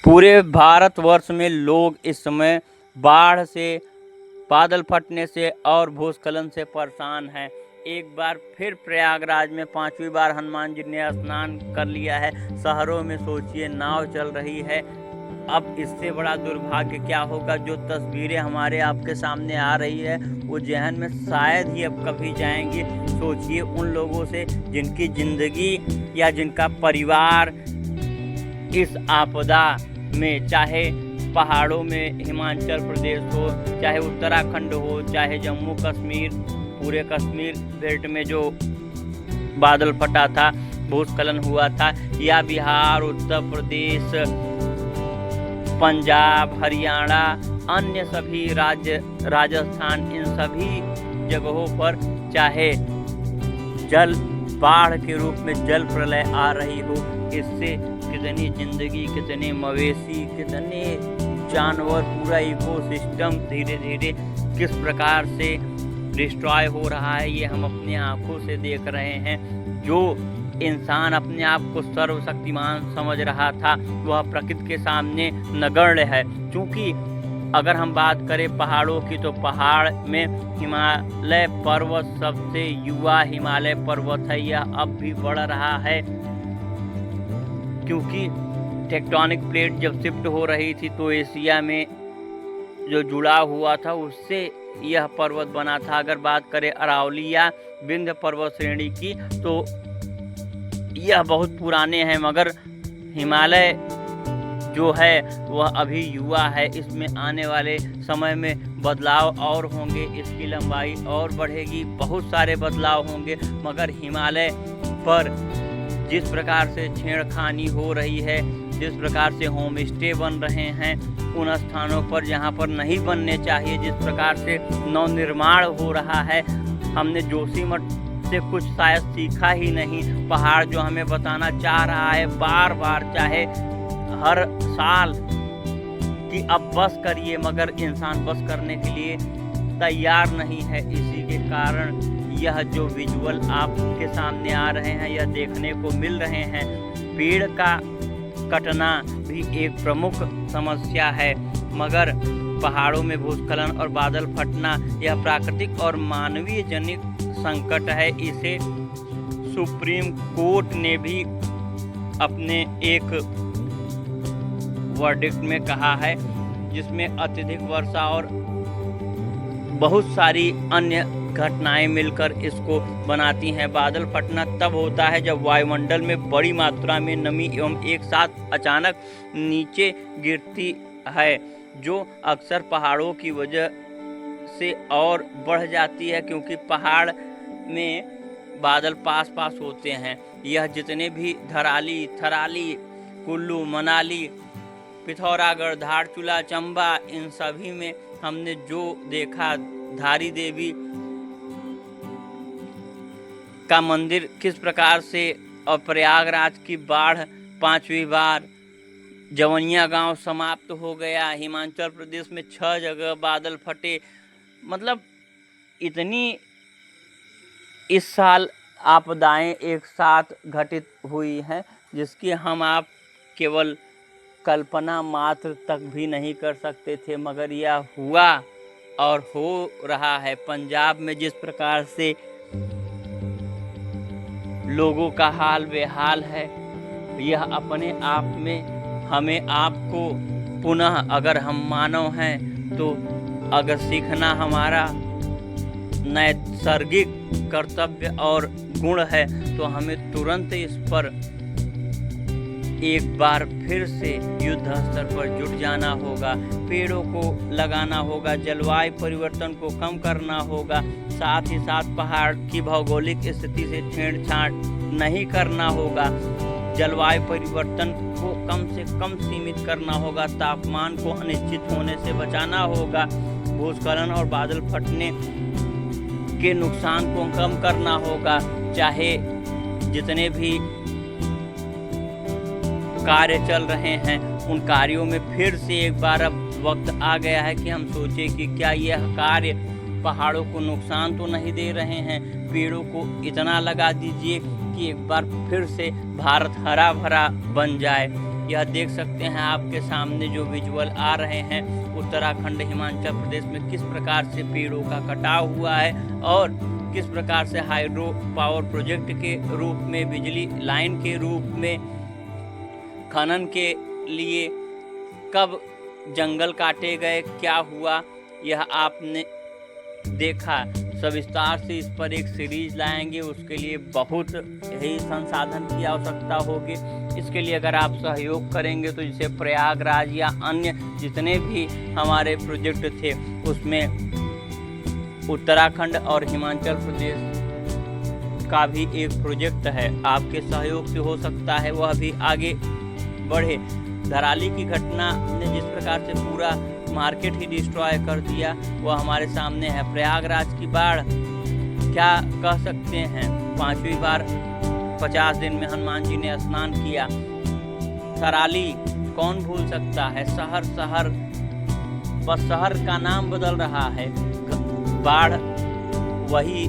पूरे भारतवर्ष में लोग इस समय बाढ़ से, बादल फटने से और भूस्खलन से परेशान हैं। एक बार फिर प्रयागराज में 5वीं बार हनुमान जी ने स्नान कर लिया है। शहरों में सोचिए नाव चल रही है। अब इससे बड़ा दुर्भाग्य क्या होगा। जो तस्वीरें हमारे आपके सामने आ रही है वो जहन में शायद ही अब कभी जाएंगी। सोचिए उन लोगों से जिनकी ज़िंदगी या जिनका परिवार इस आपदा में, चाहे पहाड़ों में हिमाचल प्रदेश हो, चाहे उत्तराखंड हो, चाहे जम्मू कश्मीर, पूरे कश्मीर बेल्ट में जो बादल फटा था, भूस्खलन हुआ था, या बिहार, उत्तर प्रदेश, पंजाब, हरियाणा, अन्य सभी राज्य, राजस्थान, इन सभी जगहों पर चाहे जल बाढ़ के रूप में जल प्रलय आ रही हो, इससे कितनी जिंदगी, कितने मवेशी, कितने जानवर, पूरा इकोसिस्टम धीरे धीरे किस प्रकार से डिस्ट्रॉय हो रहा है, ये हम अपनी आंखों से देख रहे हैं। जो इंसान अपने आप को सर्वशक्तिमान समझ रहा था वह प्रकृति के सामने नगण्य है। क्योंकि अगर हम बात करें पहाड़ों की तो पहाड़ में हिमालय पर्वत सबसे युवा हिमालय पर्वत है। यह अब भी बढ़ रहा है क्योंकि टेक्टोनिक प्लेट जब शिफ्ट हो रही थी तो एशिया में जो जुड़ाव हुआ था उससे यह पर्वत बना था। अगर बात करें अरावली या विंध्य पर्वत श्रेणी की तो यह बहुत पुराने हैं, मगर हिमालय जो है वह अभी युवा है। इसमें आने वाले समय में बदलाव और होंगे, इसकी लंबाई और बढ़ेगी, बहुत सारे बदलाव होंगे। मगर हिमालय पर जिस प्रकार से छेड़खानी हो रही है, जिस प्रकार से होम स्टे बन रहे हैं उन स्थानों पर जहां पर नहीं बनने चाहिए, जिस प्रकार से नवनिर्माण हो रहा है, हमने जोशीमठ से कुछ शायद सीखा ही नहीं। पहाड़ जो हमें बताना चाह रहा है बार बार, चाहे हर साल कि अब बस करिए, मगर इंसान बस करने के लिए तैयार नहीं है। इसी के कारण यह जो विजुअल आपके सामने आ रहे हैं, यह देखने को मिल रहे हैं। पेड़ का कटना भी एक प्रमुख समस्या है, मगर पहाड़ों में भूस्खलन और बादल फटना यह प्राकृतिक और मानवीय जनित संकट है। इसे सुप्रीम कोर्ट ने भी अपने एक वर्डिक्ट में कहा है, जिसमें अत्यधिक वर्षा और बहुत सारी अन्य घटनाएं मिलकर इसको बनाती हैं। बादल फटना तब होता है जब वायुमंडल में बड़ी मात्रा में नमी एवं एक साथ अचानक नीचे गिरती है, जो अक्सर पहाड़ों की वजह से और बढ़ जाती है, क्योंकि पहाड़ में बादल पास पास होते हैं। यह जितने भी धराली, थराली, कुल्लू, मनाली, पिथौरागढ़, धारचूला, चंबा, इन सभी में हमने जो देखा, धारी देवी का मंदिर किस प्रकार से, और प्रयागराज की बाढ़ 5वीं बार, जवनिया गांव समाप्त हो गया, हिमाचल प्रदेश में 6 जगह बादल फटे। मतलब इतनी इस साल आपदाएं एक साथ घटित हुई हैं जिसकी हम आप केवल कल्पना मात्र तक भी नहीं कर सकते थे, मगर यह हुआ और हो रहा है। पंजाब में जिस प्रकार से लोगों का हाल बेहाल है, यह अपने आप में हमें आपको पुनः, अगर हम मानव हैं तो अगर सीखना हमारा नैसर्गिक कर्तव्य और गुण है तो हमें तुरंत इस पर एक बार फिर से युद्ध स्तर पर जुट जाना होगा। पेड़ों को लगाना होगा, जलवायु परिवर्तन को कम करना होगा, साथ ही साथ पहाड़ की भौगोलिक स्थिति से छेड़छाड़ नहीं करना होगा, जलवायु परिवर्तन को कम से कम सीमित करना होगा, तापमान को अनिश्चित होने से बचाना होगा, भूस्खलन और बादल फटने के नुकसान को कम करना होगा। चाहे जितने भी कार्य चल रहे हैं उन कार्यों में फिर से एक बार अब वक्त आ गया है कि हम सोचें कि क्या यह कार्य पहाड़ों को नुकसान तो नहीं दे रहे हैं। पेड़ों को इतना लगा दीजिए कि एक बार फिर से भारत हरा भरा बन जाए। यह देख सकते हैं आपके सामने जो विजुअल आ रहे हैं, उत्तराखंड हिमाचल प्रदेश में किस प्रकार से पेड़ों का कटाव हुआ है और किस प्रकार से हाइड्रो पावर प्रोजेक्ट के रूप में, बिजली लाइन के रूप में, खनन के लिए कब जंगल काटे गए, क्या हुआ, यह आपने देखा। सविस्तार से इस पर एक सीरीज लाएंगे, उसके लिए बहुत ही संसाधन की आवश्यकता होगी। इसके लिए अगर आप सहयोग करेंगे तो जैसे प्रयागराज या अन्य जितने भी हमारे प्रोजेक्ट थे उसमें उत्तराखंड और हिमाचल प्रदेश का भी एक प्रोजेक्ट है, आपके सहयोग से हो सकता है वह भी आगे बढ़े। धराली की घटना ने जिस प्रकार से पूरा मार्केट ही डिस्ट्रॉय कर दिया वह हमारे सामने है। प्रयागराज की बाढ़ क्या कह सकते हैं, 5वीं बार 50 दिन में हनुमान जी ने स्नान किया। थराली कौन भूल सकता है, शहर शहर बस शहर का नाम बदल रहा है, बाढ़ वही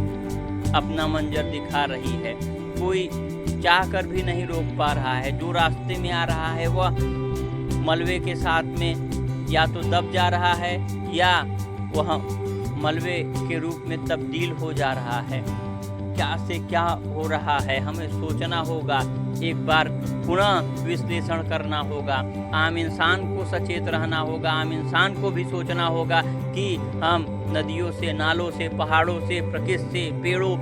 अपना मंजर दिखा रही है, कोई चाह कर भी नहीं रोक पा रहा है। जो रास्ते में आ रहा है वह मलबे के साथ में या तो दब जा रहा है या वह मलबे के रूप में तब्दील हो जा रहा है। क्या से क्या हो रहा है, हमें सोचना होगा, एक बार पुनः विश्लेषण करना होगा। आम इंसान को सचेत रहना होगा, आम इंसान को भी सोचना होगा कि हम नदियों से, नालों से, पहाड़ों से, प्रकृति से, पेड़ों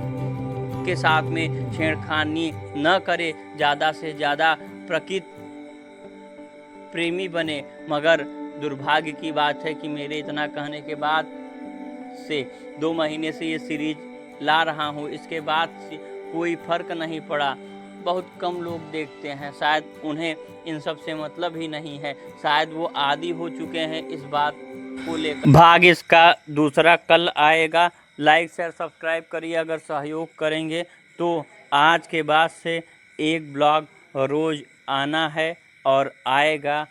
के साथ में छेड़खानी न करें, ज़्यादा से ज़्यादा प्रकृति प्रेमी बने। मगर दुर्भाग्य की बात है कि मेरे इतना कहने के बाद से 2 महीने से ये सीरीज ला रहा हूँ, इसके बाद से कोई फर्क नहीं पड़ा। बहुत कम लोग देखते हैं, शायद उन्हें इन सब से मतलब ही नहीं है, शायद वो आदी हो चुके हैं इस बात को लेकर। भाग इसका दूसरा कल आएगा। लाइक शेयर सब्सक्राइब करिए अगर सहयोग करेंगे तो। आज के बाद से एक ब्लॉग रोज़ आना है और आएगा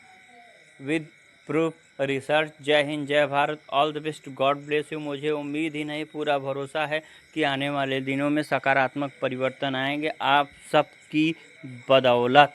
विद प्रूफ रिसर्च। जय हिंद, जय Bharat, all the best, God bless you. मुझे उम्मीद ही नहीं, पूरा भरोसा है कि आने वाले दिनों में सकारात्मक परिवर्तन आएंगे आप सबकी बदौलत।